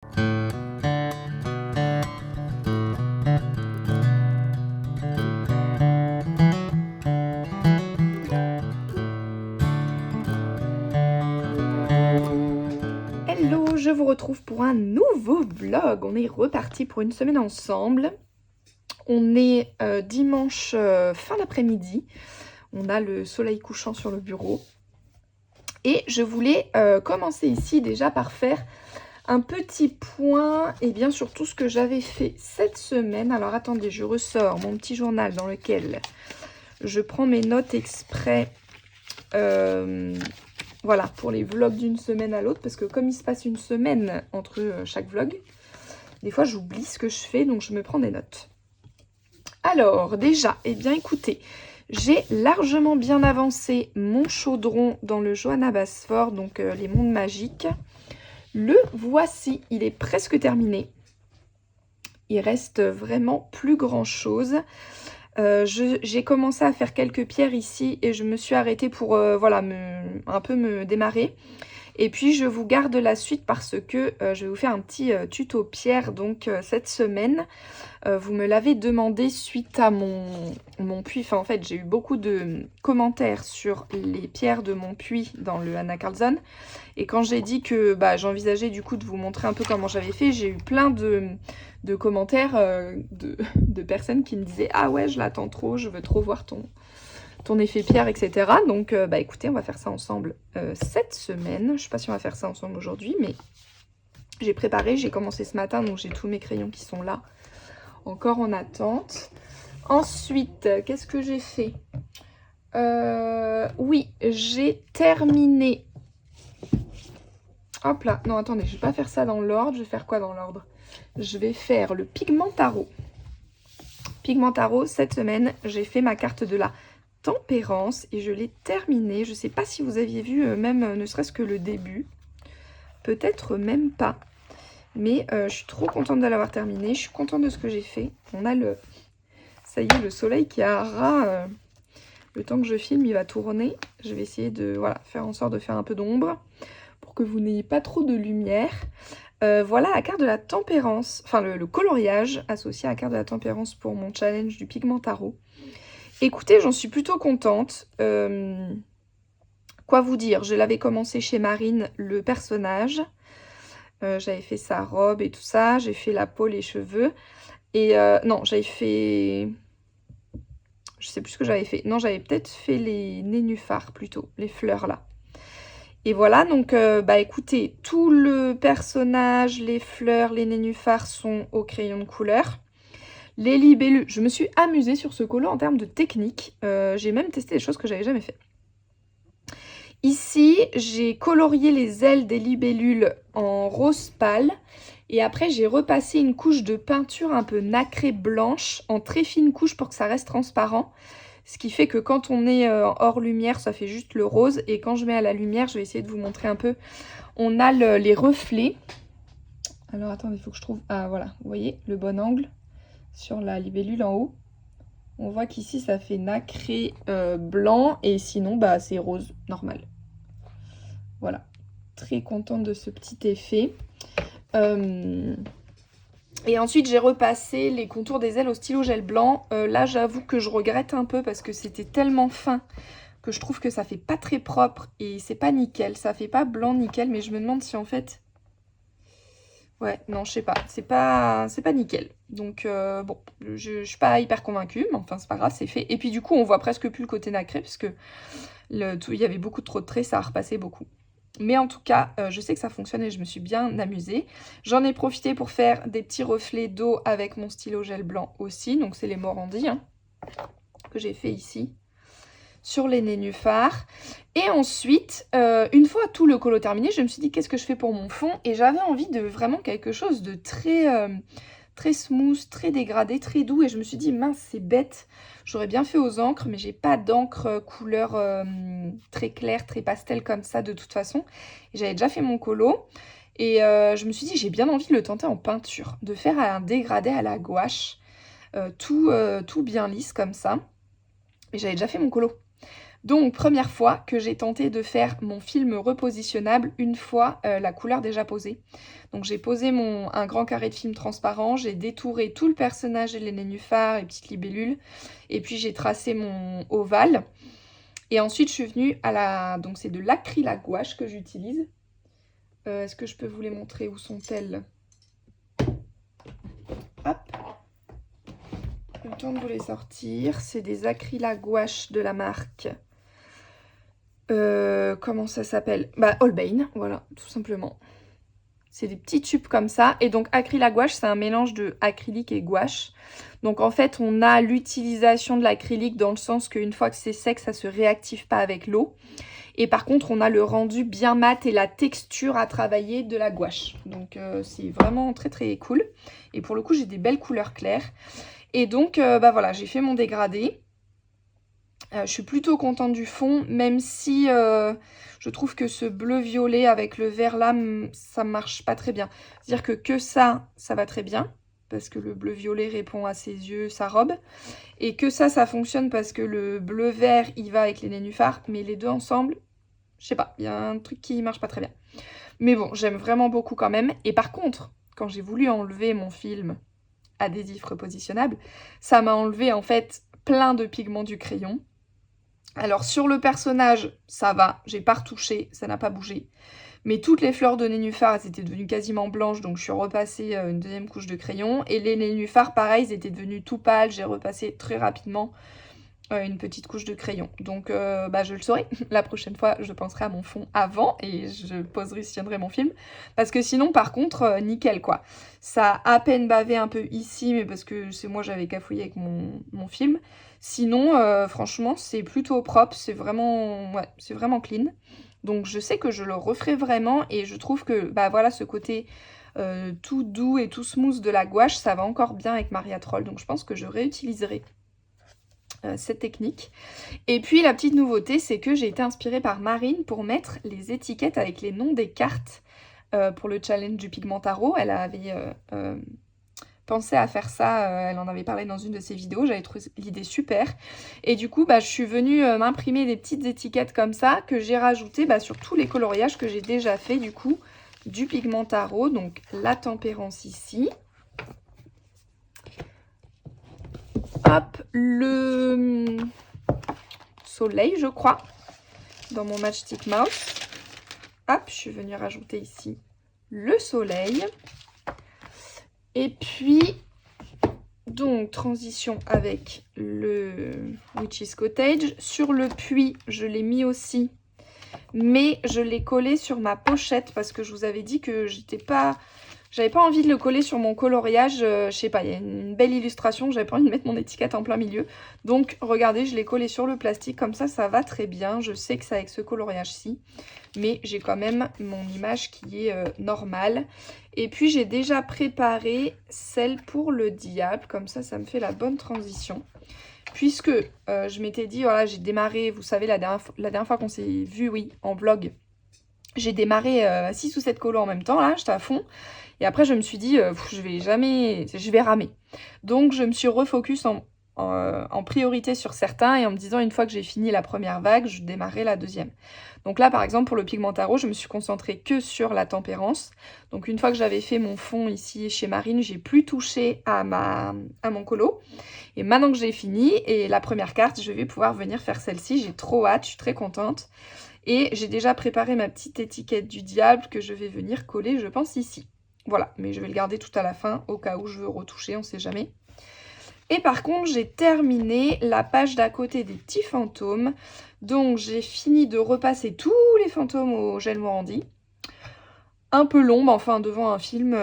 Hello, je vous retrouve pour un nouveau vlog. On est reparti pour une semaine ensemble. On est dimanche fin d'après-midi. On a le soleil couchant sur le bureau. Et je voulais commencer ici déjà par faire un petit point sur tout ce que j'avais fait cette semaine. Alors attendez, je ressors mon petit journal dans lequel je prends mes notes exprès. Voilà, pour les vlogs d'une semaine à l'autre, parce que comme il se passe une semaine entre chaque vlog, des fois j'oublie ce que je fais, donc je me prends des notes. Alors, déjà, écoutez, j'ai largement bien avancé mon chaudron dans le Johanna Basford, donc les mondes magiques. Le voici, il est presque terminé. Il reste vraiment plus grand chose. J'ai commencé à faire quelques pierres ici et je me suis arrêtée pour voilà, un peu me démarrer. Et puis je vous garde la suite parce que je vais vous faire un petit tuto pierre donc cette semaine. Vous me l'avez demandé suite à mon puits. Enfin en fait j'ai eu beaucoup de commentaires sur les pierres de mon puits dans le Anna Karlsson. Et quand j'ai dit que j'envisageais du coup de vous montrer un peu comment j'avais fait, j'ai eu plein de commentaires de personnes qui me disaient « Ah ouais, je l'attends trop, je veux trop voir ton effet pierre, etc. » Donc écoutez, on va faire ça ensemble cette semaine. Je ne sais pas si on va faire ça ensemble aujourd'hui, mais j'ai préparé, j'ai commencé ce matin, donc j'ai tous mes crayons qui sont là, encore en attente. Ensuite, qu'est-ce que j'ai fait? Oui, j'ai terminé. Hop là, non attendez, je vais pas faire ça dans l'ordre, je vais faire quoi dans l'ordre? Je vais faire le pigment tarot. Pigment tarot, cette semaine, j'ai fait ma carte de la tempérance et je l'ai terminée. Je sais pas si vous aviez vu même ne serait-ce que le début. Peut-être même pas. Mais je suis trop contente de l'avoir terminée. Je suis contente de ce que j'ai fait. On a le... Ça y est, le soleil qui a ras. Le temps que je filme, il va tourner. Je vais essayer de faire en sorte de faire un peu d'ombre pour que vous n'ayez pas trop de lumière. Voilà la carte de la tempérance, enfin le coloriage associé à la carte de la tempérance pour mon challenge du pigment tarot. Écoutez, j'en suis plutôt contente. Quoi vous dire, je l'avais commencé chez Marine, le personnage. J'avais fait sa robe et tout ça, j'ai fait la peau, les cheveux. Et non, j'avais fait... Je sais plus ce que j'avais fait. Non, j'avais peut-être fait les nénuphars plutôt, les fleurs là. Et voilà, donc écoutez, tout le personnage, les fleurs, les nénuphars sont au crayon de couleur. Les libellules, je me suis amusée sur ce colo en termes de technique. J'ai même testé des choses que j'avais jamais fait. Ici, j'ai colorié les ailes des libellules en rose pâle. Et après, j'ai repassé une couche de peinture un peu nacrée blanche en très fine couche pour que ça reste transparent. Ce qui fait que quand on est hors lumière, ça fait juste le rose. Et quand je mets à la lumière, je vais essayer de vous montrer un peu. On a les reflets. Alors attendez, il faut que je trouve... Ah voilà, vous voyez le bon angle sur la libellule en haut. On voit qu'ici, ça fait nacré blanc. Et sinon, c'est rose, normal. Voilà. Très contente de ce petit effet. Et ensuite, j'ai repassé les contours des ailes au stylo gel blanc. Là, j'avoue que je regrette un peu parce que c'était tellement fin que je trouve que ça fait pas très propre et c'est pas nickel. Ça fait pas blanc nickel, mais je me demande si en fait... Ouais, non, je sais pas. C'est pas nickel. Donc, bon, je suis pas hyper convaincue, mais enfin, c'est pas grave, c'est fait. Et puis, du coup, on voit presque plus le côté nacré parce que il y avait beaucoup trop de traits, ça a repassé beaucoup. Mais en tout cas, je sais que ça fonctionne et je me suis bien amusée. J'en ai profité pour faire des petits reflets d'eau avec mon stylo gel blanc aussi. Donc, c'est les Morandi que j'ai fait ici sur les nénuphars. Et ensuite, une fois tout le colo terminé, je me suis dit qu'est-ce que je fais pour mon fond. Et j'avais envie de vraiment quelque chose de très smooth, très dégradé, très doux. Et je me suis dit mince, c'est bête. J'aurais bien fait aux encres, mais j'ai pas d'encre couleur très claire, très pastel comme ça de toute façon. Et j'avais déjà fait mon colo. Et je me suis dit, j'ai bien envie de le tenter en peinture. De faire un dégradé à la gouache. Tout bien lisse comme ça. Et j'avais déjà fait mon colo. Donc, première fois que j'ai tenté de faire mon film repositionnable une fois la couleur déjà posée. Donc, j'ai posé un grand carré de film transparent, j'ai détouré tout le personnage et les nénuphars et petites libellules, et puis j'ai tracé mon ovale. Et ensuite, je suis venue à la... Donc, c'est de l'acryl à gouache que j'utilise. Est-ce que je peux vous les montrer? Où sont-elles? Hop. Le temps de vous les sortir. C'est des acryls à gouache de la marque... comment ça s'appelle? Bah, Holbein, voilà, tout simplement. C'est des petits tubes comme ça. Et donc, acryl à gouache, c'est un mélange de acrylique et gouache. Donc, en fait, on a l'utilisation de l'acrylique dans le sens qu'une fois que c'est sec, ça se réactive pas avec l'eau. Et par contre, on a le rendu bien mat et la texture à travailler de la gouache. Donc, c'est vraiment très, très cool. Et pour le coup, j'ai des belles couleurs claires. Et donc, bah voilà, j'ai fait mon dégradé. Je suis plutôt contente du fond, même si je trouve que ce bleu-violet avec le vert là, ça marche pas très bien. C'est-à-dire que ça va très bien, parce que le bleu-violet répond à ses yeux, sa robe. Et que ça fonctionne parce que le bleu-vert, il va avec les nénuphars. Mais les deux ensemble, je sais pas, il y a un truc qui marche pas très bien. Mais bon, j'aime vraiment beaucoup quand même. Et par contre, quand j'ai voulu enlever mon film adhésif repositionnable, ça m'a enlevé en fait plein de pigments du crayon. Alors sur le personnage, ça va, j'ai pas retouché, ça n'a pas bougé. Mais toutes les fleurs de nénuphar, elles étaient devenues quasiment blanches, donc je suis repassée une deuxième couche de crayon. Et les nénuphars, pareil, ils étaient devenus tout pâles, j'ai repassé très rapidement une petite couche de crayon. Donc bah, je le saurai, la prochaine fois je penserai à mon fond avant et je tiendrai mon film. Parce que sinon par contre, nickel quoi. Ça a à peine bavé un peu ici, mais parce que c'est moi j'avais cafouillé avec mon film. Sinon franchement c'est plutôt propre, c'est vraiment clean. Donc je sais que je le referai vraiment et je trouve que bah voilà ce côté tout doux et tout smooth de la gouache, ça va encore bien avec Maria Troll. Donc je pense que je réutiliserai cette technique. Et puis la petite nouveauté, c'est que j'ai été inspirée par Marine pour mettre les étiquettes avec les noms des cartes pour le challenge du pigment tarot. Elle avait pensé à faire ça, elle en avait parlé dans une de ses vidéos, j'avais trouvé l'idée super. Et du coup, bah, je suis venue m'imprimer des petites étiquettes comme ça que j'ai rajoutées sur tous les coloriages que j'ai déjà fait du coup du pigment tarot. Donc la tempérance ici. Hop, le soleil, je crois, dans mon Matchstick Mouse. Hop, je suis venue rajouter ici le soleil. Et puis, donc, transition avec le Witch's Cottage. Sur le puits, je l'ai mis aussi, mais je l'ai collé sur ma pochette parce que je vous avais dit que j'avais pas envie de le coller sur mon coloriage, je sais pas, il y a une belle illustration, j'avais pas envie de mettre mon étiquette en plein milieu. Donc regardez, je l'ai collé sur le plastique, comme ça va très bien. Je sais que c'est avec ce coloriage-ci, mais j'ai quand même mon image qui est normale. Et puis j'ai déjà préparé celle pour le diable, comme ça me fait la bonne transition. Puisque je m'étais dit, voilà, j'ai démarré, vous savez, la dernière fois qu'on s'est vu, oui, en vlog, j'ai démarré 6 ou 7 colos en même temps, là, j'étais à fond. Et après, je me suis dit, je vais ramer. Donc, je me suis refocus en priorité sur certains et en me disant, une fois que j'ai fini la première vague, je démarrais la deuxième. Donc là, par exemple, pour le pigment tarot, je me suis concentrée que sur la tempérance. Donc, une fois que j'avais fait mon fond ici chez Marine, j'ai plus touché à mon colo. Et maintenant que j'ai fini, et la première carte, je vais pouvoir venir faire celle-ci. J'ai trop hâte, je suis très contente. Et j'ai déjà préparé ma petite étiquette du diable que je vais venir coller, je pense, ici. Voilà, mais je vais le garder tout à la fin, au cas où je veux retoucher, on ne sait jamais. Et par contre, j'ai terminé la page d'à côté des petits fantômes. Donc, j'ai fini de repasser tous les fantômes au gel Morandi. Un peu long, mais enfin, devant un film,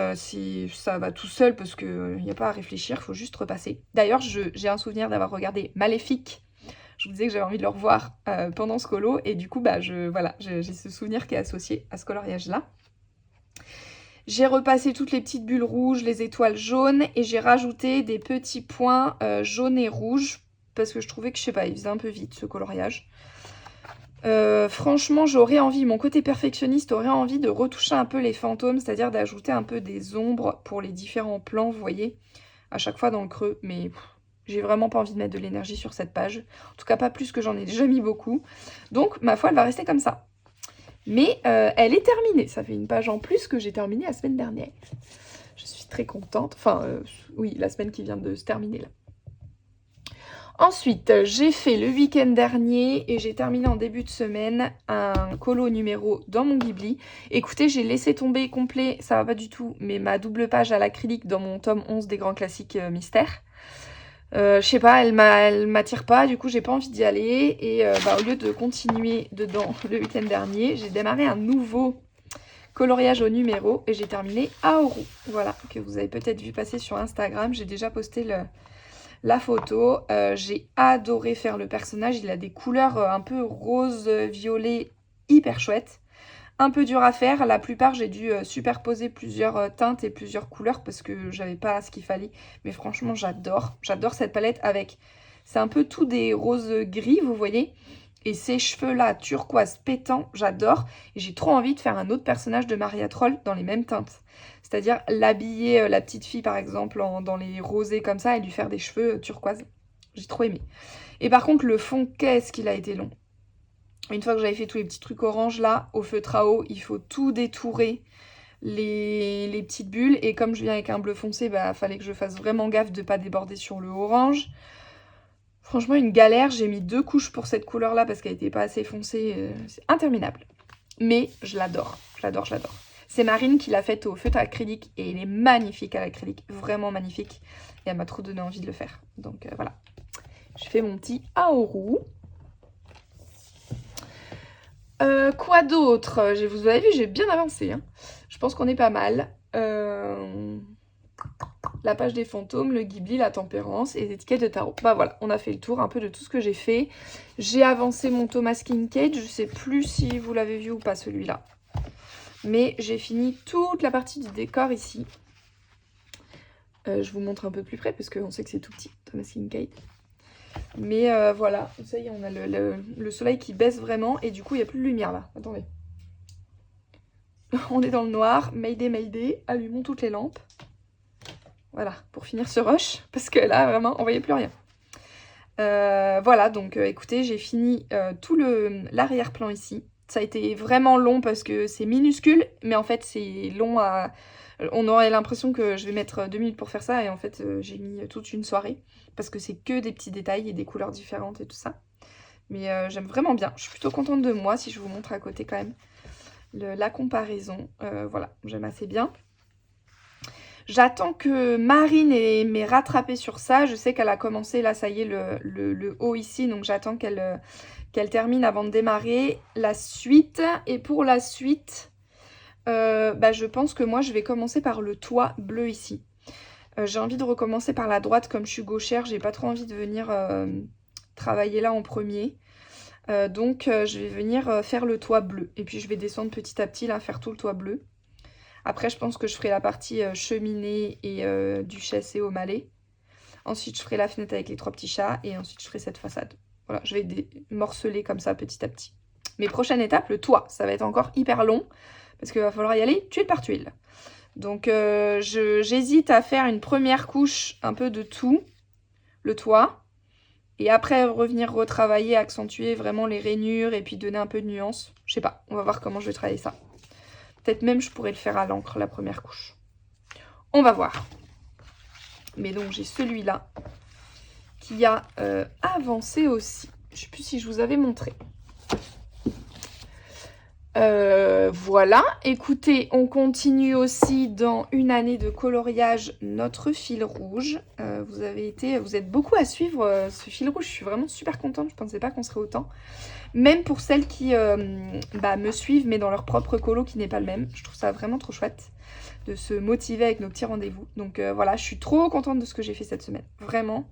ça va tout seul parce qu'il n'y a pas à réfléchir, il faut juste repasser. D'ailleurs, j'ai un souvenir d'avoir regardé Maléfique. Je vous disais que j'avais envie de le revoir pendant ce colo. Et du coup, j'ai ce souvenir qui est associé à ce coloriage-là. J'ai repassé toutes les petites bulles rouges, les étoiles jaunes. Et j'ai rajouté des petits points jaunes et rouges. Parce que je trouvais que, je sais pas, il faisait un peu vite ce coloriage. Franchement, j'aurais envie, mon côté perfectionniste aurait envie de retoucher un peu les fantômes. C'est-à-dire d'ajouter un peu des ombres pour les différents plans, vous voyez. À chaque fois dans le creux. Mais J'ai vraiment pas envie de mettre de l'énergie sur cette page. En tout cas, pas plus que j'en ai déjà mis beaucoup. Donc, ma foi, elle va rester comme ça. Mais elle est terminée. Ça fait une page en plus que j'ai terminée la semaine dernière. Je suis très contente. Enfin, oui, la semaine qui vient de se terminer là. Ensuite, j'ai fait le week-end dernier et j'ai terminé en début de semaine un colo numéro dans mon Ghibli. Écoutez, j'ai laissé tomber complet, ça va pas du tout, mais ma double page à l'acrylique dans mon tome 11 des grands classiques mystères. Je sais pas, elle m'attire pas, du coup j'ai pas envie d'y aller. Et au lieu de continuer dedans le week-end dernier, j'ai démarré un nouveau coloriage au numéro et j'ai terminé Aoru. Voilà, que vous avez peut-être vu passer sur Instagram, j'ai déjà posté la photo. J'ai adoré faire le personnage, il a des couleurs un peu rose, violet, hyper chouettes. Un peu dur à faire, la plupart j'ai dû superposer plusieurs teintes et plusieurs couleurs parce que j'avais pas ce qu'il fallait. Mais franchement j'adore cette palette avec, c'est un peu tout des roses gris vous voyez. Et ces cheveux là turquoise pétant, j'adore. Et j'ai trop envie de faire un autre personnage de Maria Troll dans les mêmes teintes. C'est-à-dire l'habiller, la petite fille par exemple, dans les rosés comme ça et lui faire des cheveux turquoise. J'ai trop aimé. Et par contre le fond, qu'est-ce qu'il a été long. Une fois que j'avais fait tous les petits trucs orange là, au feutre à eau, il faut tout détourer les petites bulles. Et comme je viens avec un bleu foncé, bah fallait que je fasse vraiment gaffe de ne pas déborder sur le orange. Franchement, une galère. J'ai mis 2 couches pour cette couleur-là parce qu'elle n'était pas assez foncée. C'est interminable. Mais je l'adore. Je l'adore. C'est Marine qui l'a faite au feutre acrylique et elle est magnifique à l'acrylique. Vraiment magnifique. Et elle m'a trop donné envie de le faire. Donc voilà. Je fais mon petit Aoru. Quoi d'autre? Vous avez vu, j'ai bien avancé. Hein. Je pense qu'on est pas mal. La page des fantômes, le Ghibli, la tempérance et les étiquettes de tarot. Bah voilà, on a fait le tour un peu de tout ce que j'ai fait. J'ai avancé mon Thomas Kincaid. Je sais plus si vous l'avez vu ou pas celui-là. Mais j'ai fini toute la partie du décor ici. Je vous montre un peu plus près parce qu'on sait que c'est tout petit, Thomas Kincaid. Mais voilà, ça y est, on a le soleil qui baisse vraiment et du coup il n'y a plus de lumière là. Attendez. On est dans le noir, Mayday, Mayday, allumons toutes les lampes. Voilà, pour finir ce rush, parce que là vraiment on voyait plus rien. Voilà, donc écoutez, j'ai fini tout l'arrière-plan ici. Ça a été vraiment long parce que c'est minuscule, mais en fait c'est long à... On aurait l'impression que je vais mettre 2 minutes pour faire ça et en fait j'ai mis toute une soirée parce que c'est que des petits détails et des couleurs différentes et tout ça. Mais j'aime vraiment bien, je suis plutôt contente de moi si je vous montre à côté quand même la comparaison. Voilà, j'aime assez bien. J'attends que Marine m'ait rattrapé sur ça. Je sais qu'elle a commencé, là ça y est, le haut ici, donc j'attends qu'elle termine avant de démarrer la suite. Et pour la suite... je pense que moi je vais commencer par le toit bleu ici. J'ai envie de recommencer par la droite comme je suis gauchère, j'ai pas trop envie de venir travailler là en premier. Donc je vais venir faire le toit bleu et puis je vais descendre petit à petit là, faire tout le toit bleu. Après je pense que je ferai la partie cheminée et duchesse et au malais. Ensuite je ferai la fenêtre avec les 3 petits chats et ensuite je ferai cette façade. Voilà, je vais morceler comme ça petit à petit. Mes prochaines étapes, le toit, ça va être encore hyper long. Parce qu'il va falloir y aller tuile par tuile. Donc j'hésite à faire une première couche un peu de tout, le toit. Et après revenir retravailler, accentuer vraiment les rainures et puis donner un peu de nuance. Je sais pas, on va voir comment je vais travailler ça. Peut-être même je pourrais le faire à l'encre, la première couche. On va voir. Mais donc j'ai celui-là qui a avancé aussi. Je sais plus si je vous avais montré. Voilà, écoutez, on continue aussi dans une année de coloriage notre fil rouge. Vous êtes beaucoup à suivre ce fil rouge, je suis vraiment super contente, je ne pensais pas qu'on serait autant. Même pour celles qui me suivent, mais dans leur propre colo qui n'est pas le même. Je trouve ça vraiment trop chouette de se motiver avec nos petits rendez-vous. Donc voilà, je suis trop contente de ce que j'ai fait cette semaine. Vraiment,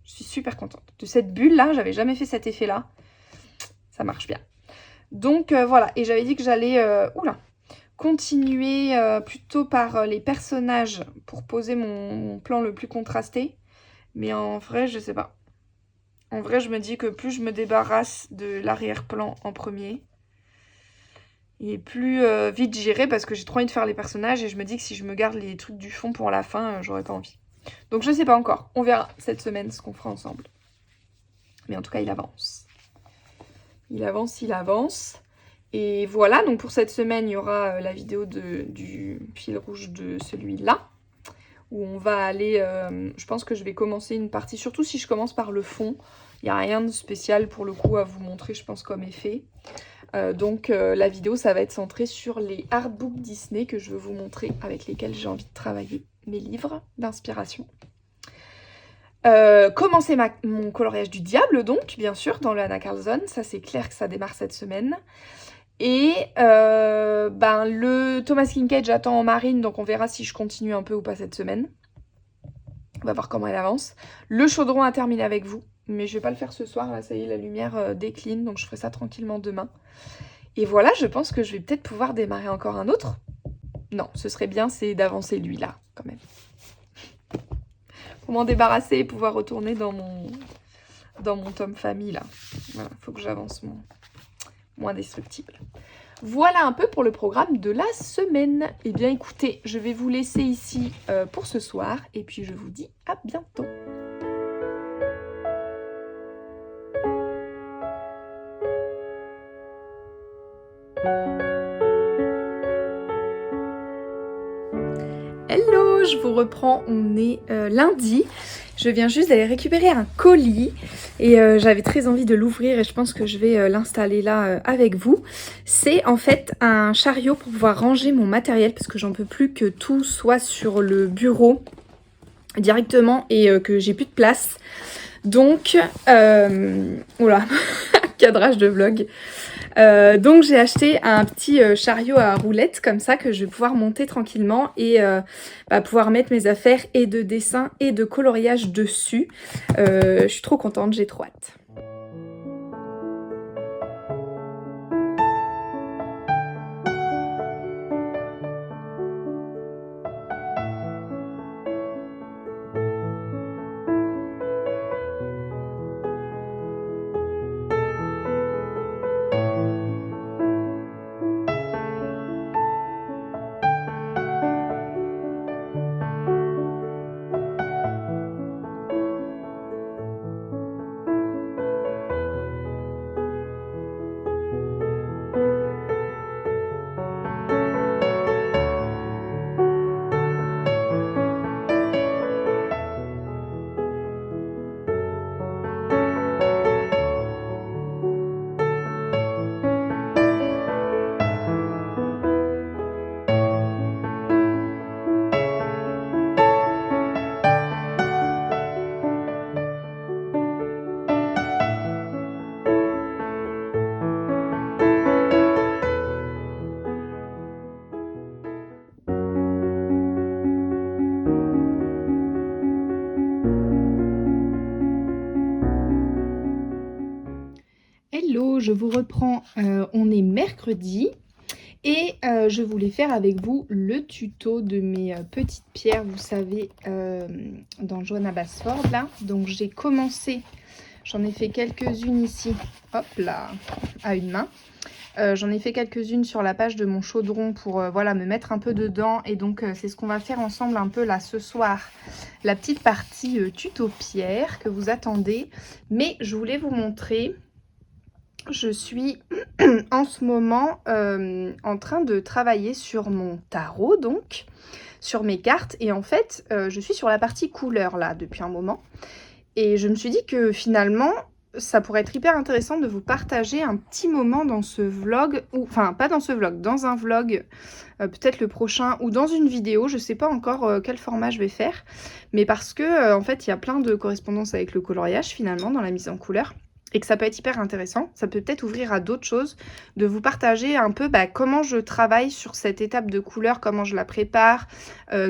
je suis super contente. De cette bulle-là, j'avais jamais fait cet effet-là. Ça marche bien. Donc voilà, et j'avais dit que j'allais continuer plutôt par les personnages pour poser mon plan le plus contrasté. Mais en vrai, je sais pas. En vrai, je me dis que plus je me débarrasse de l'arrière-plan en premier, et plus vite j'irai parce que j'ai trop envie de faire les personnages et je me dis que si je me garde les trucs du fond pour la fin, j'aurais pas envie. Donc je sais pas encore, on verra cette semaine ce qu'on fera ensemble. Mais en tout cas il avance. Il avance, il avance. Et voilà, donc pour cette semaine, il y aura la vidéo du fil rouge de celui-là. Où on va aller, je pense que je vais commencer une partie, surtout si je commence par le fond. Il n'y a rien de spécial pour le coup à vous montrer, je pense, comme effet. Donc la vidéo, ça va être centré sur les artbooks Disney que je veux vous montrer, avec lesquels j'ai envie de travailler, mes livres d'inspiration. Commencer mon coloriage du diable, donc, bien sûr, dans le Anna Carlson. Ça, c'est clair que ça démarre cette semaine. Et le Thomas Kinkade, j'attends en marine, donc on verra si je continue un peu ou pas cette semaine. On va voir comment elle avance. Le chaudron a terminé avec vous, mais je vais pas le faire ce soir. Là, ça y est, la lumière décline, donc je ferai ça tranquillement demain. Et voilà, je pense que je vais peut-être pouvoir démarrer encore un autre. Non, ce serait bien, c'est d'avancer lui, là, quand même. Pour m'en débarrasser et pouvoir retourner dans mon tome famille, là. Voilà, faut que j'avance mon indestructible. Voilà un peu pour le programme de la semaine. Eh bien, écoutez, je vais vous laisser ici pour ce soir. Et puis, je vous dis à bientôt. Hello, je vous reprends, on est lundi. Je viens juste d'aller récupérer un colis et j'avais très envie de l'ouvrir et je pense que je vais l'installer là avec vous. C'est en fait un chariot pour pouvoir ranger mon matériel parce que j'en peux plus que tout soit sur le bureau directement et que j'ai plus de place. Donc, oula, cadrage de vlog. Donc j'ai acheté un petit chariot à roulettes comme ça que je vais pouvoir monter tranquillement et pouvoir mettre mes affaires et de dessin et de coloriage dessus. Je suis trop contente, j'ai trop hâte. Hello, je vous reprends, on est mercredi et je voulais faire avec vous le tuto de mes petites pierres, vous savez, dans Johanna Basford là. Donc j'ai commencé, j'en ai fait quelques-unes ici, hop là, à une main. J'en ai fait quelques-unes sur la page de mon chaudron pour voilà, me mettre un peu dedans. Et donc c'est ce qu'on va faire ensemble un peu là ce soir. La petite partie tuto pierre que vous attendez. Mais je voulais vous montrer, je suis en ce moment en train de travailler sur mon tarot, donc sur mes cartes. Et en fait, je suis sur la partie couleur là depuis un moment. Et je me suis dit que finalement, ça pourrait être hyper intéressant de vous partager un petit moment dans ce vlog, ou enfin pas dans ce vlog, dans un vlog, peut-être le prochain, ou dans une vidéo, je sais pas encore quel format je vais faire, mais parce que en fait il y a plein de correspondances avec le coloriage finalement dans la mise en couleur, et que ça peut être hyper intéressant, ça peut peut-être ouvrir à d'autres choses, de vous partager un peu comment je travaille sur cette étape de couleur, comment je la prépare,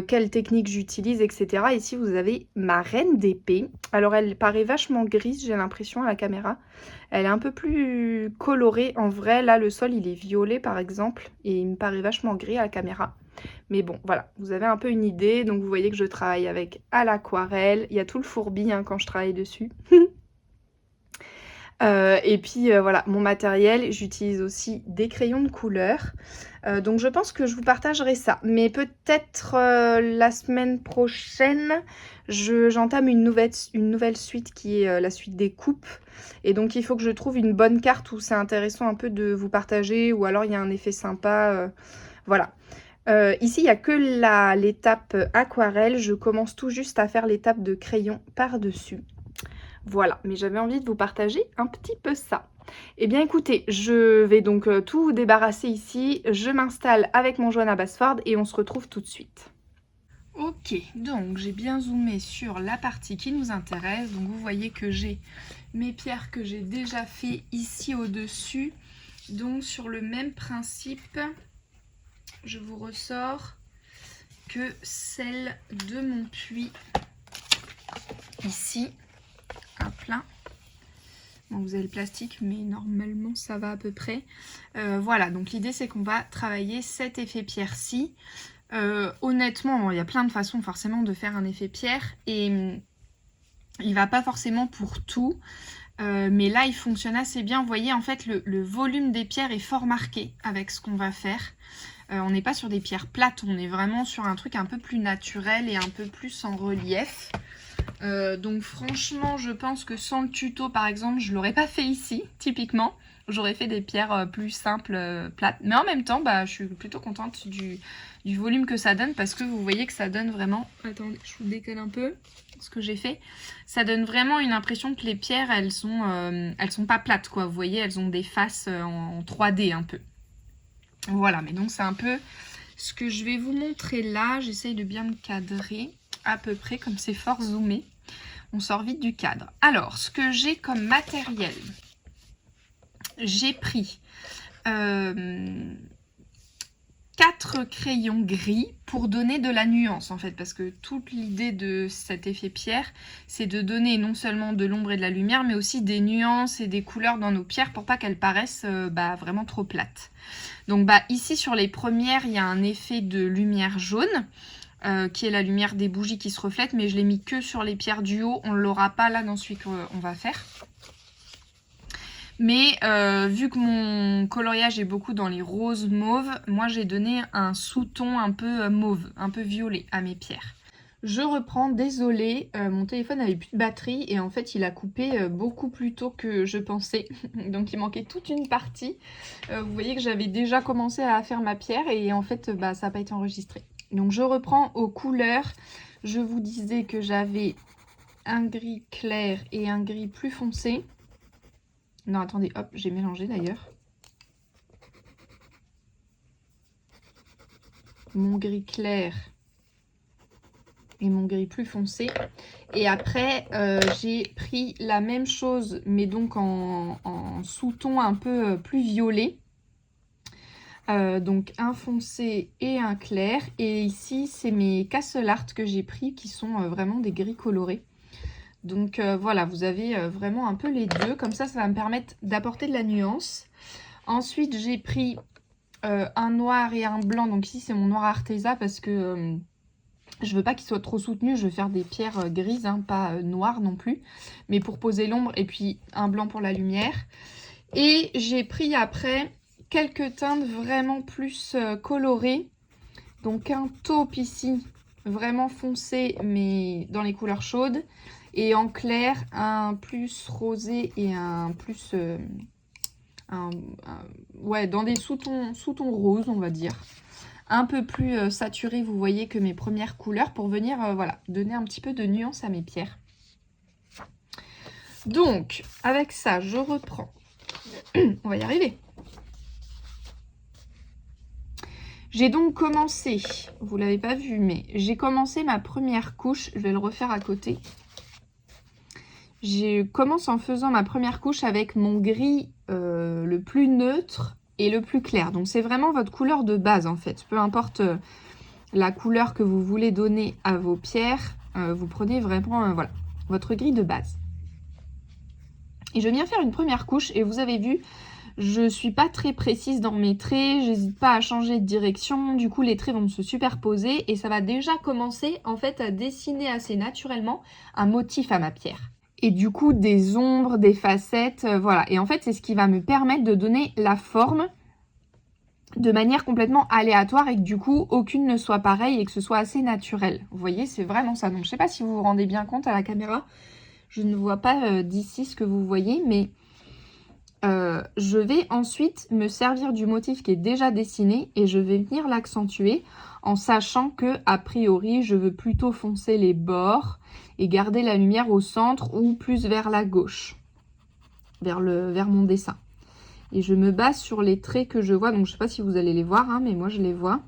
quelles techniques j'utilise, etc. Ici, vous avez ma reine d'épée. Alors, elle paraît vachement grise, j'ai l'impression, à la caméra. Elle est un peu plus colorée. En vrai, là, le sol, il est violet, par exemple, et il me paraît vachement gris à la caméra. Mais bon, voilà, vous avez un peu une idée. Donc, vous voyez que je travaille avec à l'aquarelle. Il y a tout le fourbi quand je travaille dessus. Et puis voilà, mon matériel, j'utilise aussi des crayons de couleur. Donc je pense que je vous partagerai ça. Mais peut-être la semaine prochaine, j'entame une nouvelle suite qui est la suite des coupes. Et donc il faut que je trouve une bonne carte où c'est intéressant un peu de vous partager, ou alors il y a un effet sympa. Voilà. Ici, il n'y a que l'étape aquarelle. Je commence tout juste à faire l'étape de crayon par-dessus. Voilà, mais j'avais envie de vous partager un petit peu ça. Eh bien écoutez, je vais donc tout débarrasser ici. Je m'installe avec mon Johanna Basford et on se retrouve tout de suite. Ok, donc j'ai bien zoomé sur la partie qui nous intéresse. Donc vous voyez que j'ai mes pierres que j'ai déjà fait ici au-dessus. Donc sur le même principe, je vous ressors que celle de mon puits ici. Hop là. Bon, vous avez le plastique, mais normalement ça va à peu près. Voilà, donc l'idée c'est qu'on va travailler cet effet pierre-ci. Honnêtement, il y a plein de façons forcément de faire un effet pierre. Et il va pas forcément pour tout. Mais là, il fonctionne assez bien. Vous voyez, en fait, le volume des pierres est fort marqué avec ce qu'on va faire. On n'est pas sur des pierres plates, on est vraiment sur un truc un peu plus naturel et un peu plus en relief. Donc franchement, je pense que sans le tuto, par exemple, je l'aurais pas fait ici, typiquement. J'aurais fait des pierres plus simples, plates. Mais en même temps, je suis plutôt contente du volume que ça donne, parce que vous voyez que ça donne vraiment... Attendez, je vous décale un peu ce que j'ai fait. Ça donne vraiment une impression que les pierres, elles sont pas plates, quoi. Vous voyez, elles ont des faces en 3D un peu. Voilà, mais donc c'est un peu ce que je vais vous montrer là. J'essaye de bien me cadrer à peu près, comme c'est fort zoomé. On sort vite du cadre. Alors, ce que j'ai comme matériel, j'ai pris 4 crayons gris pour donner de la nuance en fait, parce que toute l'idée de cet effet pierre, c'est de donner non seulement de l'ombre et de la lumière, mais aussi des nuances et des couleurs dans nos pierres pour pas qu'elles paraissent vraiment trop plates. Donc ici sur les premières, il y a un effet de lumière jaune, qui est la lumière des bougies qui se reflète, mais je l'ai mis que sur les pierres du haut, on ne l'aura pas là dans celui qu'on va faire. Mais vu que mon coloriage est beaucoup dans les roses mauves, moi j'ai donné un sous-ton un peu mauve, un peu violet à mes pierres. Je reprends, désolée, mon téléphone avait plus de batterie et en fait il a coupé beaucoup plus tôt que je pensais. Donc il manquait toute une partie. Vous voyez que j'avais déjà commencé à faire ma pierre et en fait ça n'a pas été enregistré. Donc je reprends aux couleurs. Je vous disais que j'avais un gris clair et un gris plus foncé. Non, attendez, hop, j'ai mélangé d'ailleurs. Mon gris clair et mon gris plus foncé. Et après, j'ai pris la même chose, mais donc en sous-ton un peu plus violet. Donc un foncé et un clair. Et ici, c'est mes Castle Art que j'ai pris, qui sont vraiment des gris colorés. Donc voilà, vous avez vraiment un peu les deux. Comme ça va me permettre d'apporter de la nuance. Ensuite, j'ai pris un noir et un blanc. Donc ici, c'est mon noir Arteza parce que je veux pas qu'il soit trop soutenu. Je vais faire des pierres grises, hein, pas noires non plus. Mais pour poser l'ombre et puis un blanc pour la lumière. Et j'ai pris après quelques teintes vraiment plus colorées. Donc un taupe ici, vraiment foncé, mais dans les couleurs chaudes. Et en clair, un plus rosé et un plus... ouais, dans des sous-tons roses, on va dire. Un peu plus saturé, vous voyez, que mes premières couleurs pour venir, voilà, donner un petit peu de nuance à mes pierres. Donc, avec ça, je reprends. On va y arriver. J'ai donc commencé, vous l'avez pas vu, mais j'ai commencé ma première couche. Je vais le refaire à côté. Je commence en faisant ma première couche avec mon gris le plus neutre et le plus clair. Donc c'est vraiment votre couleur de base en fait. Peu importe la couleur que vous voulez donner à vos pierres, vous prenez vraiment voilà, votre gris de base. Et je viens faire une première couche et vous avez vu, je suis pas très précise dans mes traits, j'hésite pas à changer de direction, du coup les traits vont se superposer et ça va déjà commencer en fait à dessiner assez naturellement un motif à ma pierre. et du coup des ombres, des facettes, voilà. Et en fait, c'est ce qui va me permettre de donner la forme de manière complètement aléatoire et que du coup, aucune ne soit pareille et que ce soit assez naturel. Vous voyez, c'est vraiment ça. Donc, je sais pas si vous vous rendez bien compte à la caméra. Je ne vois pas d'ici ce que vous voyez, mais je vais ensuite me servir du motif qui est déjà dessiné et je vais venir l'accentuer en sachant que, a priori, je veux plutôt foncer les bords et garder la lumière au centre ou plus vers la gauche, vers mon dessin. Et je me base sur les traits que je vois, donc je sais pas si vous allez les voir, hein, mais moi je les vois.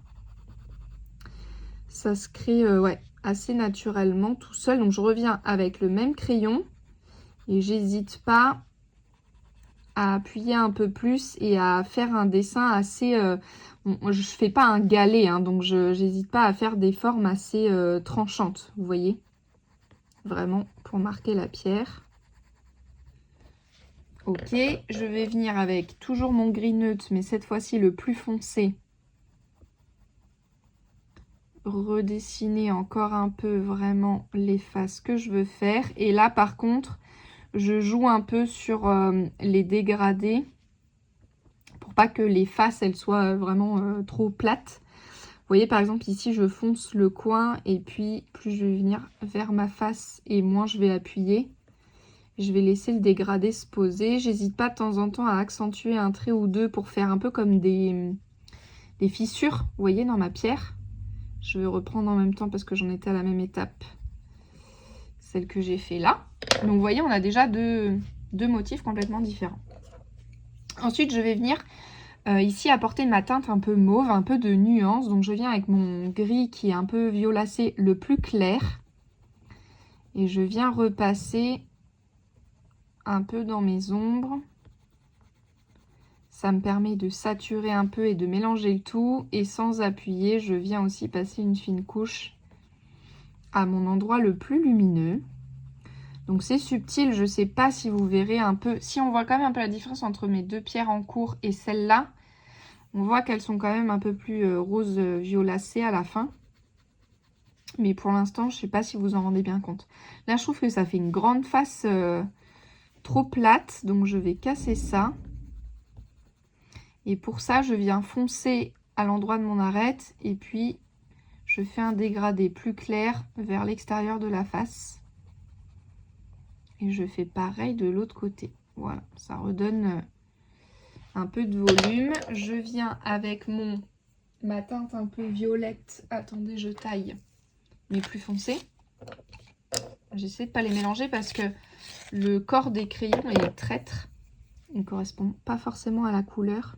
Ça se crée ouais, assez naturellement tout seul, donc je reviens avec le même crayon et j'hésite pas à appuyer un peu plus et à faire un dessin assez... je fais pas un galet, hein, donc j'hésite pas à faire des formes assez tranchantes, vous voyez. Vraiment pour marquer la pierre. Ok, je vais venir avec toujours mon gris neutre, mais cette fois-ci le plus foncé. Redessiner encore un peu vraiment les faces que je veux faire. Et là, par contre, je joue un peu sur les dégradés pour pas que les faces elles soient vraiment trop plates. Vous voyez, par exemple, ici, je fonce le coin et puis plus je vais venir vers ma face et moins je vais appuyer. Je vais laisser le dégradé se poser. J'hésite pas de temps en temps à accentuer un trait ou deux pour faire un peu comme des fissures, vous voyez, dans ma pierre. Je vais reprendre en même temps parce que j'en étais à la même étape. Celle que j'ai fait là. Donc, vous voyez, on a déjà deux motifs complètement différents. Ensuite, je vais venir ici apporter ma teinte un peu mauve, un peu de nuance. Donc, je viens avec mon gris qui est un peu violacé, le plus clair. Et je viens repasser un peu dans mes ombres. Ça me permet de saturer un peu et de mélanger le tout. Et sans appuyer, je viens aussi passer une fine couche à mon endroit le plus lumineux. Donc c'est subtil, je ne sais pas si vous verrez un peu. Si on voit quand même un peu la différence entre mes deux pierres en cours et celle-là, on voit qu'elles sont quand même un peu plus rose violacées à la fin. Mais pour l'instant, je ne sais pas si vous en rendez bien compte. Là, je trouve que ça fait une grande face trop plate, donc je vais casser ça. Et pour ça, je viens foncer à l'endroit de mon arête et puis je fais un dégradé plus clair vers l'extérieur de la face. Et je fais pareil de l'autre côté. Voilà, ça redonne un peu de volume. Je viens avec ma teinte un peu violette. Attendez, je taille mes plus foncés. J'essaie de ne pas les mélanger parce que le corps des crayons est traître. Il ne correspond pas forcément à la couleur.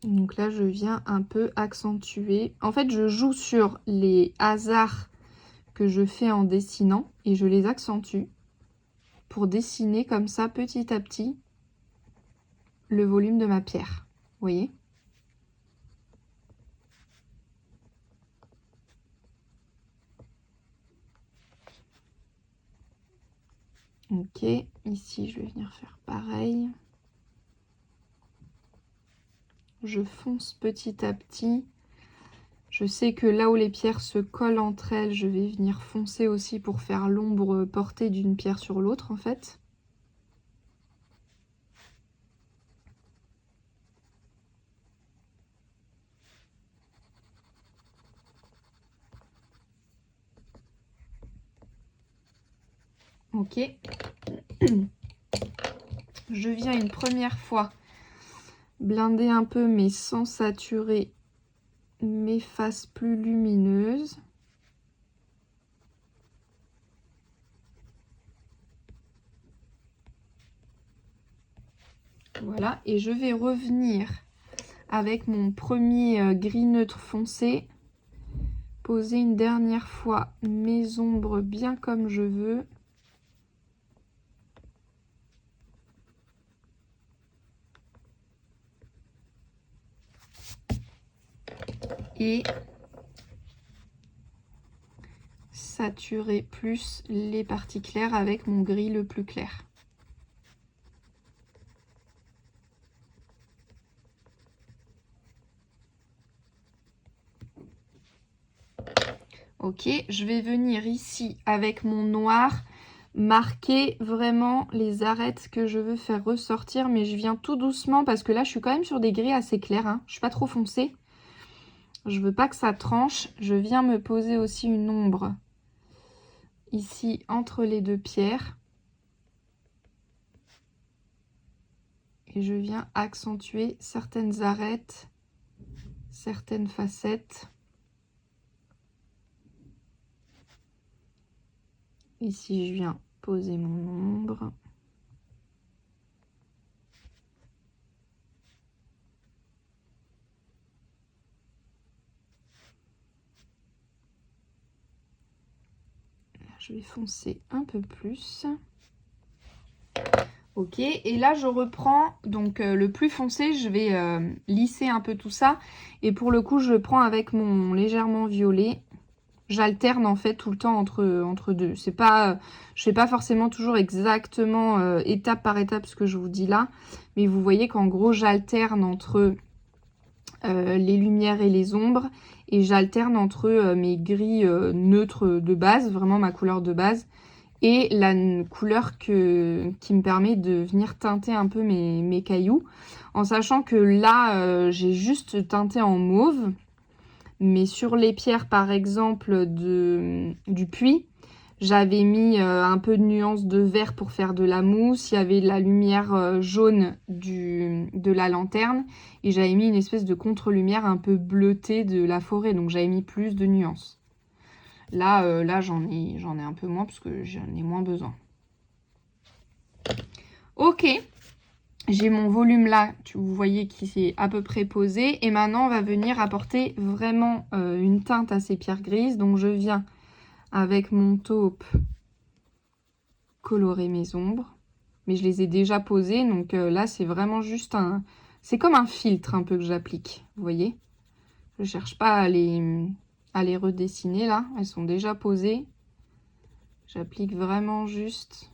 Donc là, je viens un peu accentuer. En fait, je joue sur les hasards que je fais en dessinant et je les accentue pour dessiner comme ça petit à petit le volume de ma pierre. Vous voyez ? Ok, ici je vais venir faire pareil. Je fonce petit à petit. Je sais que là où les pierres se collent entre elles, je vais venir foncer aussi pour faire l'ombre portée d'une pierre sur l'autre en fait. Ok. Je viens une première fois blinder un peu mais sans saturer mes faces plus lumineuses. Voilà, et je vais revenir avec mon premier gris neutre foncé, poser une dernière fois mes ombres bien comme je veux. Et saturer plus les parties claires avec mon gris le plus clair. Ok, je vais venir ici avec mon noir marquer vraiment les arêtes que je veux faire ressortir, mais je viens tout doucement parce que là je suis quand même sur des gris assez clairs, hein. Je suis pas trop foncée, je veux pas que ça tranche. Je viens me poser aussi une ombre ici entre les deux pierres et je viens accentuer certaines arêtes, certaines facettes. Ici je viens poser mon ombre. Je vais foncer un peu plus. Ok, et là je reprends, donc le plus foncé, je vais lisser un peu tout ça. Et pour le coup, je prends avec mon légèrement violet. J'alterne en fait tout le temps entre deux. C'est pas, je fais pas forcément toujours exactement étape par étape ce que je vous dis là. Mais vous voyez qu'en gros, j'alterne entre les lumières et les ombres. Et j'alterne entre mes gris neutres de base, vraiment ma couleur de base. Et la couleur qui me permet de venir teinter un peu mes cailloux. En sachant que là, j'ai juste teinté en mauve. Mais sur les pierres, par exemple, du puits, j'avais mis un peu de nuance de vert pour faire de la mousse. Il y avait de la lumière jaune de la lanterne. Et j'avais mis une espèce de contre-lumière un peu bleutée de la forêt. Donc j'avais mis plus de nuances. Là j'en ai un peu moins parce que j'en ai moins besoin. Ok, j'ai mon volume là, vous voyez qui s'est à peu près posé. Et maintenant on va venir apporter vraiment une teinte à ces pierres grises. Donc je viens avec mon taupe colorer mes ombres. Mais je les ai déjà posées, donc là c'est vraiment juste un... C'est comme un filtre un peu que j'applique, vous voyez. Je cherche pas à les redessiner là, elles sont déjà posées. J'applique vraiment juste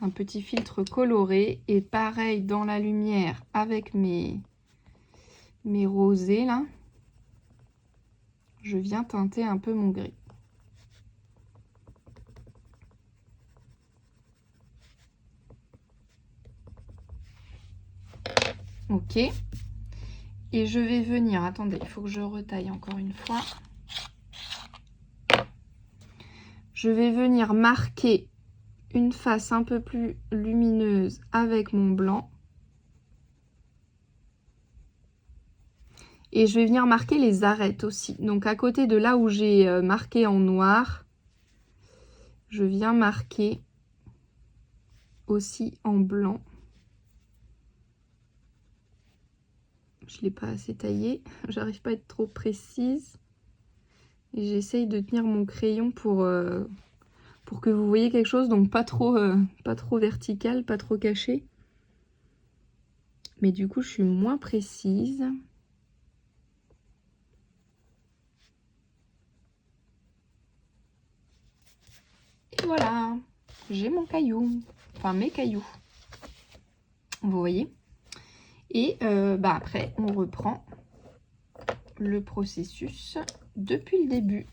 un petit filtre coloré. Et pareil dans la lumière avec mes rosés là. Je viens teinter un peu mon gris. Ok. Et je vais venir... Attendez, il faut que je retaille encore une fois. Je vais venir marquer une face un peu plus lumineuse avec mon blanc. Et je vais venir marquer les arêtes aussi. Donc à côté de là où j'ai marqué en noir, je viens marquer aussi en blanc. Je ne l'ai pas assez taillé, j'arrive pas à être trop précise. Et j'essaye de tenir mon crayon pour que vous voyez quelque chose, donc pas trop vertical, pas trop caché. Mais du coup, je suis moins précise. Et voilà, j'ai mon caillou, enfin mes cailloux. Vous voyez? Et après, on reprend le processus depuis le début.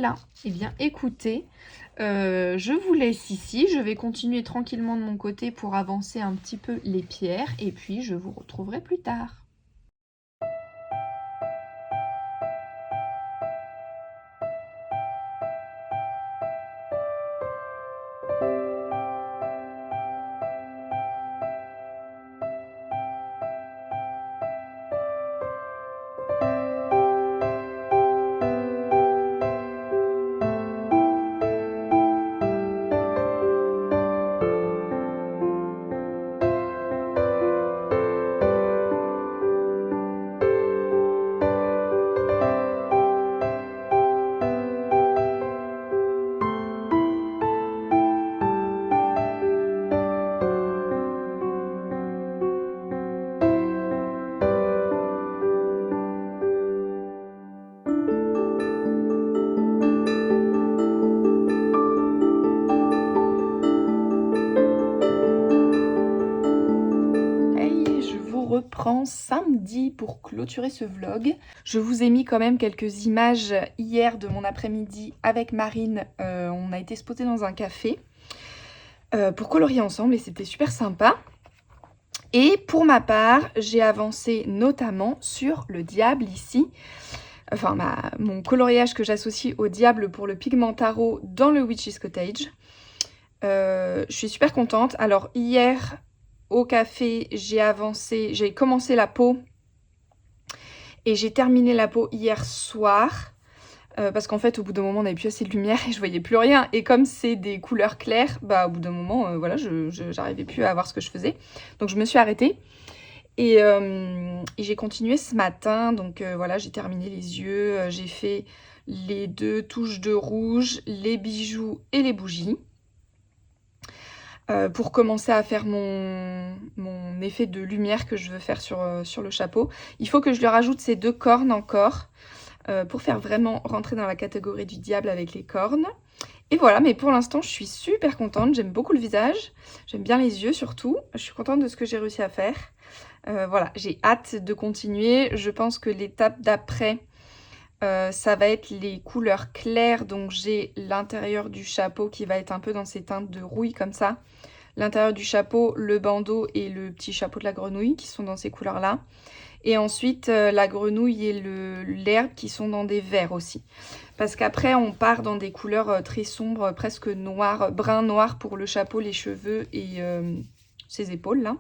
Voilà, et bien écoutez, je vous laisse ici. Je vais continuer tranquillement de mon côté pour avancer un petit peu les pierres et puis je vous retrouverai plus tard. Reprend samedi pour clôturer ce vlog. Je vous ai mis quand même quelques images hier de mon après-midi avec Marine. On a été spoté dans un café pour colorier ensemble et c'était super sympa. Et pour ma part, j'ai avancé notamment sur le diable ici. Enfin, mon coloriage que j'associe au diable pour le Pigmentaro dans le Witch's Cottage. Je suis super contente. Alors hier, au café, j'ai commencé la peau et j'ai terminé la peau hier soir parce qu'en fait au bout d'un moment on n'avait plus assez de lumière et je voyais plus rien et comme c'est des couleurs claires, bah au bout d'un moment voilà, j'arrivais plus à voir ce que je faisais, donc je me suis arrêtée et j'ai continué ce matin. Donc voilà, j'ai terminé les yeux, j'ai fait les 2 touches de rouge, les bijoux et les bougies. Pour commencer à faire mon effet de lumière que je veux faire sur le chapeau. Il faut que je lui rajoute ces 2 cornes encore pour faire vraiment rentrer dans la catégorie du diable avec les cornes. Et voilà, mais pour l'instant je suis super contente, j'aime beaucoup le visage, j'aime bien les yeux surtout, je suis contente de ce que j'ai réussi à faire. Voilà, j'ai hâte de continuer. Je pense que l'étape d'après, ça va être les couleurs claires. Donc j'ai l'intérieur du chapeau qui va être un peu dans ces teintes de rouille comme ça. L'intérieur du chapeau, le bandeau et le petit chapeau de la grenouille qui sont dans ces couleurs-là. Et ensuite la grenouille et l'herbe qui sont dans des verts aussi. Parce qu'après on part dans des couleurs très sombres, presque noir, brun noir pour le chapeau, les cheveux et ses épaules là.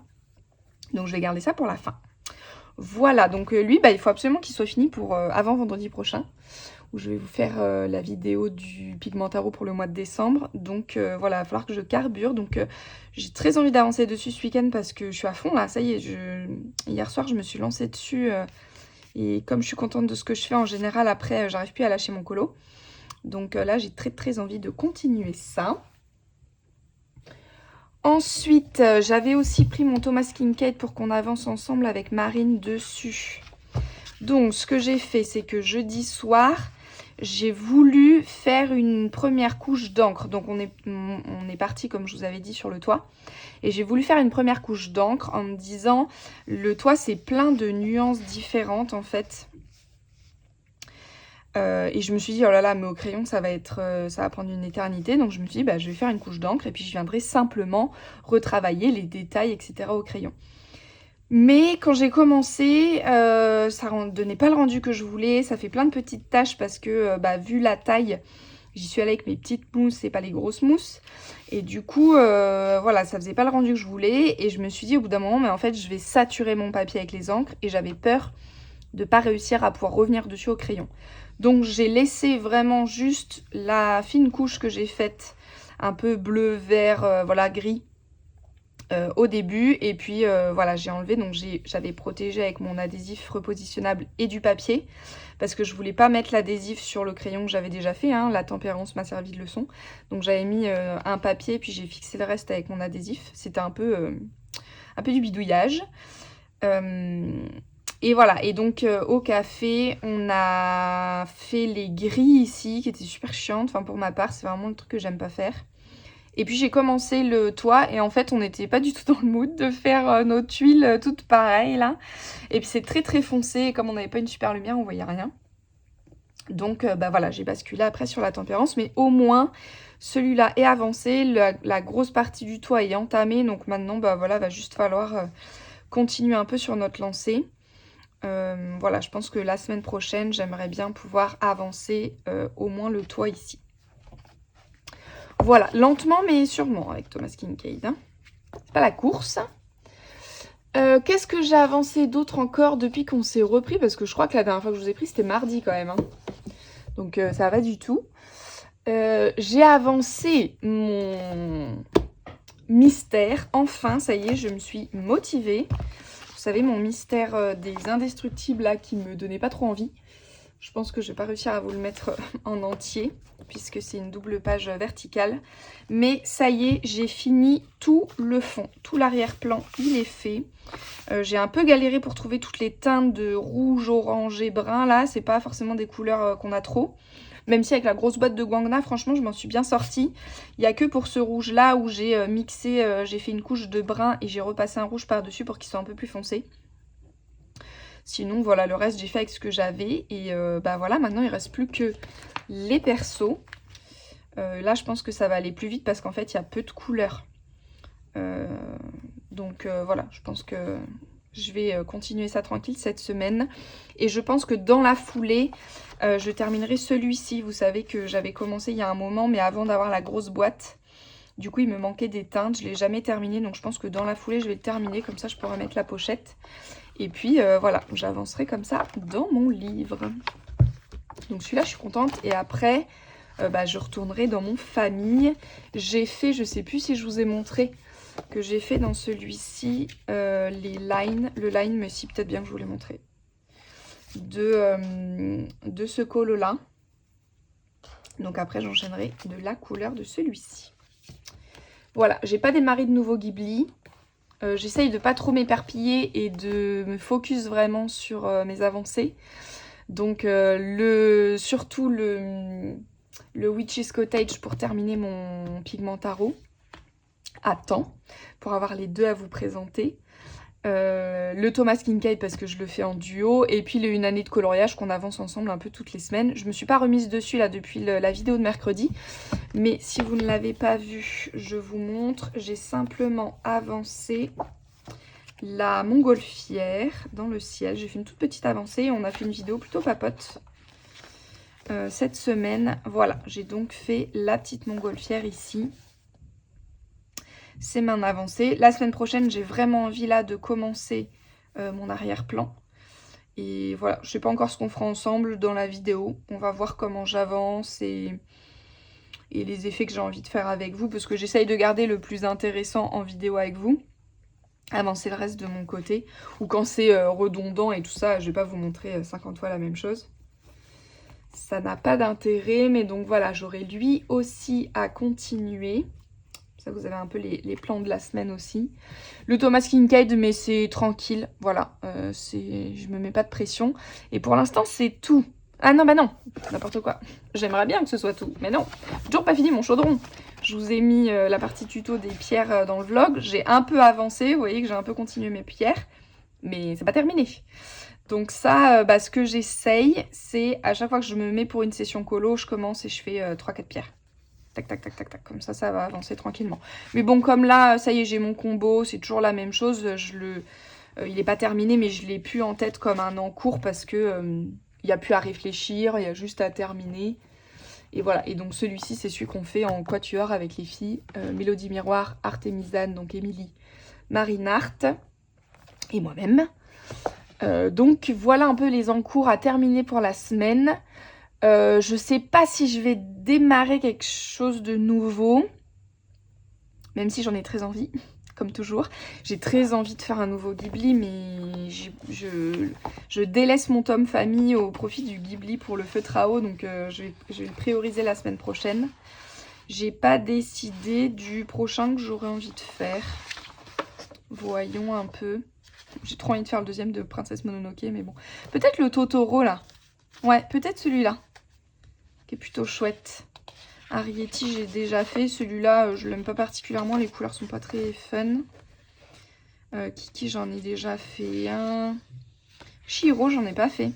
Donc je vais garder ça pour la fin. Voilà, donc lui, il faut absolument qu'il soit fini pour avant vendredi prochain, où je vais vous faire la vidéo du Pigmentaro pour le mois de décembre. Donc voilà, il va falloir que je carbure. Donc j'ai très envie d'avancer dessus ce week-end parce que je suis à fond là, ça y est. Hier soir, je me suis lancée dessus et comme je suis contente de ce que je fais en général, après, j'arrive plus à lâcher mon colo. Donc là, j'ai très envie de continuer ça. Ensuite, j'avais aussi pris mon Thomas Kincaid pour qu'on avance ensemble avec Marine dessus. Donc, ce que j'ai fait, c'est que jeudi soir, j'ai voulu faire une première couche d'encre. Donc, on est parti, comme je vous avais dit, sur le toit. Et j'ai voulu faire une première couche d'encre en me disant, le toit, c'est plein de nuances différentes, en fait. Et je me suis dit, oh là là, mais au crayon, ça va prendre une éternité. Donc je me suis dit, je vais faire une couche d'encre et puis je viendrai simplement retravailler les détails, etc. au crayon. Mais quand j'ai commencé, ça ne donnait pas le rendu que je voulais. Ça fait plein de petites taches parce que, vu la taille, j'y suis allée avec mes petites mousses et pas les grosses mousses. Et du coup, voilà, ça faisait pas le rendu que je voulais. Et je me suis dit au bout d'un moment, mais en fait, je vais saturer mon papier avec les encres. Et j'avais peur de pas réussir à pouvoir revenir dessus au crayon. Donc j'ai laissé vraiment juste la fine couche que j'ai faite, un peu bleu, vert, voilà, gris, au début. Et puis voilà, j'ai enlevé, donc j'avais protégé avec mon adhésif repositionnable et du papier, parce que je voulais pas mettre l'adhésif sur le crayon que j'avais déjà fait, hein, la tempérance m'a servi de leçon. Donc j'avais mis un papier, puis j'ai fixé le reste avec mon adhésif. C'était un peu du bidouillage. Et voilà, et donc au café, on a fait les grilles ici, qui étaient super chiantes. Enfin, pour ma part, c'est vraiment le truc que j'aime pas faire. Et puis j'ai commencé le toit, et en fait, on n'était pas du tout dans le mood de faire nos tuiles toutes pareilles, là. Et puis c'est très foncé, et comme on n'avait pas une super lumière, on voyait rien. Donc bah voilà, j'ai basculé après sur la tempérance, mais au moins celui-là est avancé, la grosse partie du toit est entamée, donc maintenant bah voilà, va juste falloir continuer un peu sur notre lancée. Voilà, je pense que la semaine prochaine, j'aimerais bien pouvoir avancer au moins le toit ici. Voilà, lentement mais sûrement avec Thomas Kinkade. Hein. C'est pas la course. Qu'est-ce que j'ai avancé d'autre encore depuis qu'on s'est repris? Parce que je crois que la dernière fois que je vous ai pris, c'était mardi quand même. Hein. Donc ça va du tout. J'ai avancé mon mystère. Enfin, ça y est, je me suis motivée. Vous savez, mon mystère des indestructibles là qui me donnait pas trop envie. Je pense que je vais pas réussir à vous le mettre en entier puisque c'est une double page verticale. Mais ça y est, j'ai fini tout le fond. Tout l'arrière-plan, il est fait. J'ai un peu galéré pour trouver toutes les teintes de rouge, orange et brun. Là, c'est pas forcément des couleurs qu'on a trop. Même si avec la grosse boîte de Guangna, franchement, je m'en suis bien sortie. Il n'y a que pour ce rouge-là où j'ai mixé, j'ai fait une couche de brun et j'ai repassé un rouge par-dessus pour qu'il soit un peu plus foncé. Sinon, voilà, le reste, j'ai fait avec ce que j'avais. Et bah voilà, maintenant, il ne reste plus que les persos. Là, je pense que ça va aller plus vite parce qu'en fait, il y a peu de couleurs. Donc voilà, je pense que je vais continuer ça tranquille cette semaine. Et je pense que dans la foulée, je terminerai celui-ci. Vous savez que j'avais commencé il y a un moment, mais avant d'avoir la grosse boîte. Du coup, il me manquait des teintes. Je ne l'ai jamais terminé. Donc je pense que dans la foulée, je vais le terminer. Comme ça, je pourrai mettre la pochette. Et puis voilà, j'avancerai comme ça dans mon livre. Donc celui-là, je suis contente. Et après, bah, je retournerai dans mon famille. J'ai fait, je ne sais plus si je vous ai montré, que j'ai fait dans celui-ci, les lines. Le line, mais si, peut-être bien que je vous l'ai montré. De ce colo-là. Donc après, j'enchaînerai de la couleur de celui-ci. Voilà, j'ai pas démarré de nouveau Ghibli. J'essaye de pas trop m'éparpiller et de me focus vraiment sur mes avancées. Donc surtout le Witch's Cottage pour terminer mon Pigmentaro à temps, pour avoir les deux à vous présenter. Le Thomas Kinkade parce que je le fais en duo, et puis le Une année de coloriage qu'on avance ensemble un peu toutes les semaines. Je me suis pas remise dessus là depuis la vidéo de mercredi, mais si vous ne l'avez pas vu, je vous montre. J'ai simplement avancé la montgolfière dans le ciel. J'ai fait une toute petite avancée et on a fait une vidéo plutôt papote cette semaine. Voilà, j'ai donc fait la petite montgolfière ici. C'est main avancée. La semaine prochaine, j'ai vraiment envie là de commencer mon arrière-plan. Et voilà, je sais pas encore ce qu'on fera ensemble dans la vidéo. On va voir comment j'avance et les effets que j'ai envie de faire avec vous. Parce que j'essaye de garder le plus intéressant en vidéo avec vous. Avancer le reste de mon côté. Ou quand c'est redondant et tout ça, je vais pas vous montrer 50 fois la même chose. Ça n'a pas d'intérêt. Mais donc voilà, j'aurai lui aussi à continuer. Ça, vous avez un peu les plans de la semaine aussi. Le Thomas Kinkade, mais c'est tranquille. Voilà, je me mets pas de pression. Et pour l'instant, c'est tout. Ah non, bah non, n'importe quoi. J'aimerais bien que ce soit tout, mais non. J'ai toujours pas fini mon chaudron. Je vous ai mis la partie tuto des pierres dans le vlog. J'ai un peu avancé, vous voyez que j'ai un peu continué mes pierres. Mais c'est pas terminé. Donc ça, ce que j'essaye, c'est à chaque fois que je me mets pour une session colo, je commence et je fais 3-4 pierres. Tac, tac, tac, tac, tac. Comme ça va avancer tranquillement. Mais bon, comme là, ça y est, j'ai mon combo. C'est toujours la même chose. Il n'est pas terminé, mais je l'ai plus en tête comme un en cours parce que il n'y a plus à réfléchir. Il y a juste à terminer. Et voilà. Et donc, celui-ci, c'est celui qu'on fait en quatuor avec les filles. Mélodie Miroir, Artémisane, donc Émilie, Marine Art et moi-même. Donc, voilà un peu les encours à terminer pour la semaine. Je sais pas si je vais démarrer quelque chose de nouveau, même si j'en ai très envie, comme toujours. J'ai très envie de faire un nouveau Ghibli, mais je délaisse mon tome famille au profit du Ghibli pour le feutre à eau, donc je vais le prioriser la semaine prochaine. J'ai pas décidé du prochain que j'aurais envie de faire. Voyons un peu. J'ai trop envie de faire le deuxième de Princesse Mononoke, mais bon. Peut-être le Totoro, là. Ouais, peut-être celui-là. Qui est plutôt chouette. Arrietty, j'ai déjà fait. Celui-là, je l'aime pas particulièrement. Les couleurs sont pas très fun. Kiki, j'en ai déjà fait un. Chihiro, j'en ai pas fait.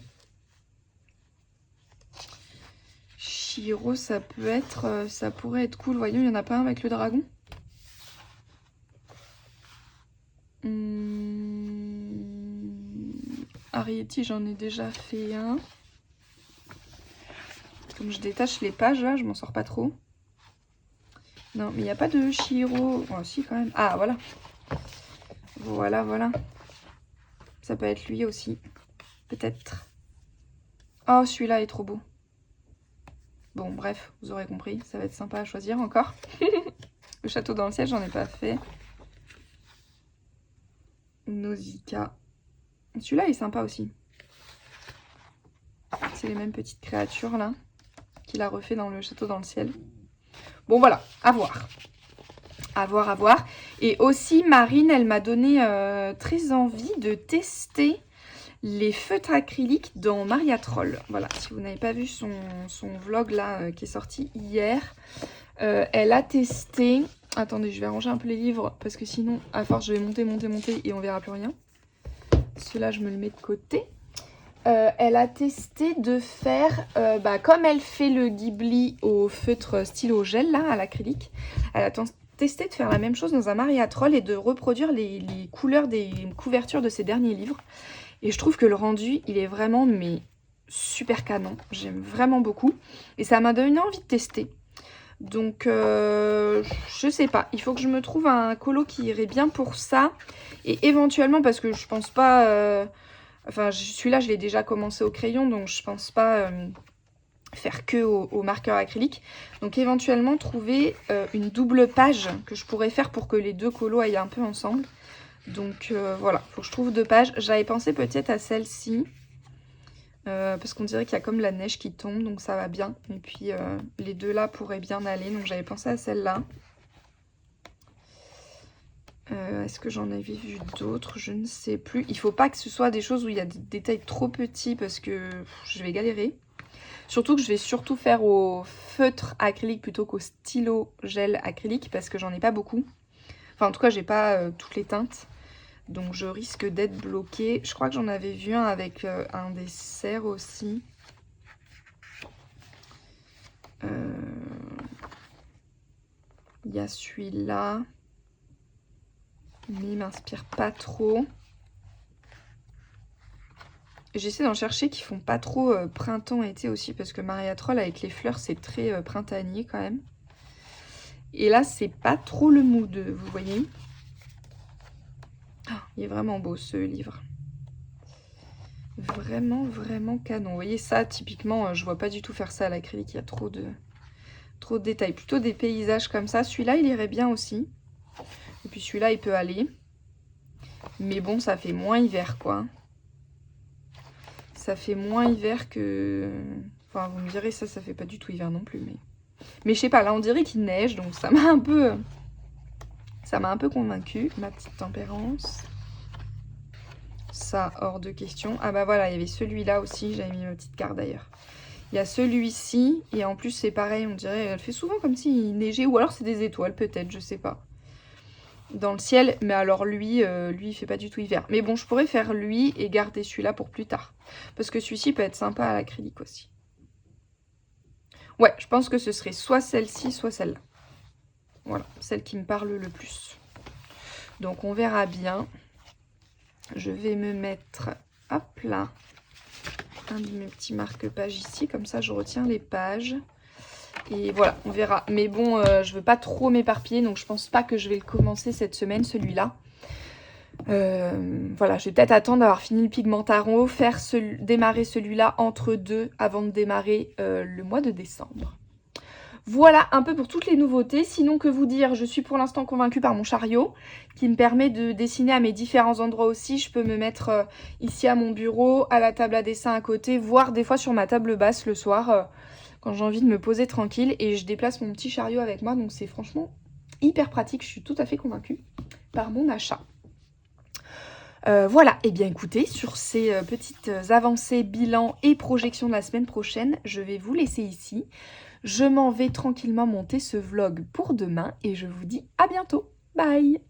Chihiro, ça pourrait être cool. Voyons, il n'y en a pas un avec le dragon. Arietti, j'en ai déjà fait un. Comme je détache les pages, là, je m'en sors pas trop. Non, mais il n'y a pas de Chihiro. Oh, si, quand même. Ah, voilà. Voilà. Ça peut être lui aussi. Peut-être. Oh, celui-là est trop beau. Bon, bref, vous aurez compris. Ça va être sympa à choisir encore. Le château dans le ciel, j'en ai pas fait. Nausicaa. Celui-là est sympa aussi. C'est les mêmes petites créatures, là, qu'il a refait dans le château dans le ciel. Bon, voilà, à voir. À voir. Et aussi, Marine, elle m'a donné très envie de tester les feutres acryliques dans Maria Troll. Voilà, si vous n'avez pas vu son vlog là qui est sorti hier, elle a testé... Attendez, je vais ranger un peu les livres parce que sinon, à force, je vais monter et on verra plus rien. Celui-là, je me le mets de côté. Elle a testé de faire, comme elle fait le Ghibli au feutre stylo gel là, à l'acrylique, elle a testé de faire la même chose dans un Maria Troll et de reproduire les couleurs des couvertures de ses derniers livres. Et je trouve que le rendu, il est vraiment super canon. J'aime vraiment beaucoup. Et ça m'a donné envie de tester. Donc, je sais pas. Il faut que je me trouve un colo qui irait bien pour ça. Et éventuellement, parce que je pense pas... Enfin, celui-là, je l'ai déjà commencé au crayon. Donc, je pense pas faire que au marqueur acrylique. Donc, éventuellement, trouver une double page que je pourrais faire pour que les deux colos aillent un peu ensemble. Donc voilà, faut que je trouve 2 pages. J'avais pensé peut-être à celle-ci. Parce qu'on dirait qu'il y a comme la neige qui tombe, donc ça va bien. Et puis les deux là pourraient bien aller. Donc j'avais pensé à celle-là. Est-ce que j'en avais vu d'autres? Je ne sais plus. Il faut pas que ce soit des choses où il y a des détails trop petits parce que je vais galérer. Surtout que je vais surtout faire au feutre acrylique plutôt qu'au stylo gel acrylique parce que j'en ai pas beaucoup. Enfin en tout cas j'ai pas toutes les teintes. Donc je risque d'être bloquée. Je crois que j'en avais vu un avec un dessert aussi. Il y a celui-là. Mais il m'inspire pas trop. J'essaie d'en chercher qui font pas trop printemps-été aussi. Parce que Maria Troll avec les fleurs c'est très printanier quand même. Et là c'est pas trop le mood, vous voyez. Oh, il est vraiment beau ce livre. Vraiment canon. Vous voyez ça, typiquement, je vois pas du tout faire ça à l'acrylique. Il y a trop de détails. Plutôt des paysages comme ça. Celui-là, il irait bien aussi. Et puis celui-là, il peut aller. Mais bon, ça fait moins hiver, quoi. Ça fait moins hiver que... Enfin, vous me direz, ça fait pas du tout hiver non plus. Mais je sais pas, là, on dirait qu'il neige. Donc ça m'a un peu... Ça m'a un peu convaincue, ma petite tempérance. Ça, hors de question. Ah bah voilà, il y avait celui-là aussi. J'avais mis ma petite carte d'ailleurs. Il y a celui-ci. Et en plus, c'est pareil, on dirait... Elle fait souvent comme s'il neigeait. Ou alors c'est des étoiles, peut-être, je sais pas. Dans le ciel. Mais alors lui, il fait pas du tout hiver. Mais bon, je pourrais faire lui et garder celui-là pour plus tard. Parce que celui-ci peut être sympa à l'acrylique aussi. Ouais, je pense que ce serait soit celle-ci, soit celle-là. Voilà, celle qui me parle le plus. Donc on verra bien. Je vais me mettre, hop là, un de mes petits marque-pages ici. Comme ça, je retiens les pages. Et voilà, on verra. Mais bon, je veux pas trop m'éparpiller. Donc je pense pas que je vais le commencer cette semaine, celui-là. Voilà, je vais peut-être attendre d'avoir fini le Pigmentaro. Démarrer celui-là entre deux avant de démarrer le mois de décembre. Voilà un peu pour toutes les nouveautés. Sinon, que vous dire, je suis pour l'instant convaincue par mon chariot qui me permet de dessiner à mes différents endroits aussi. Je peux me mettre ici à mon bureau, à la table à dessin à côté, voire des fois sur ma table basse le soir quand j'ai envie de me poser tranquille. Et je déplace mon petit chariot avec moi, donc c'est franchement hyper pratique. Je suis tout à fait convaincue par mon achat. Voilà, et bien écoutez, sur ces petites avancées, bilans et projections de la semaine prochaine, je vais vous laisser ici. Je m'en vais tranquillement monter ce vlog pour demain et je vous dis à bientôt. Bye!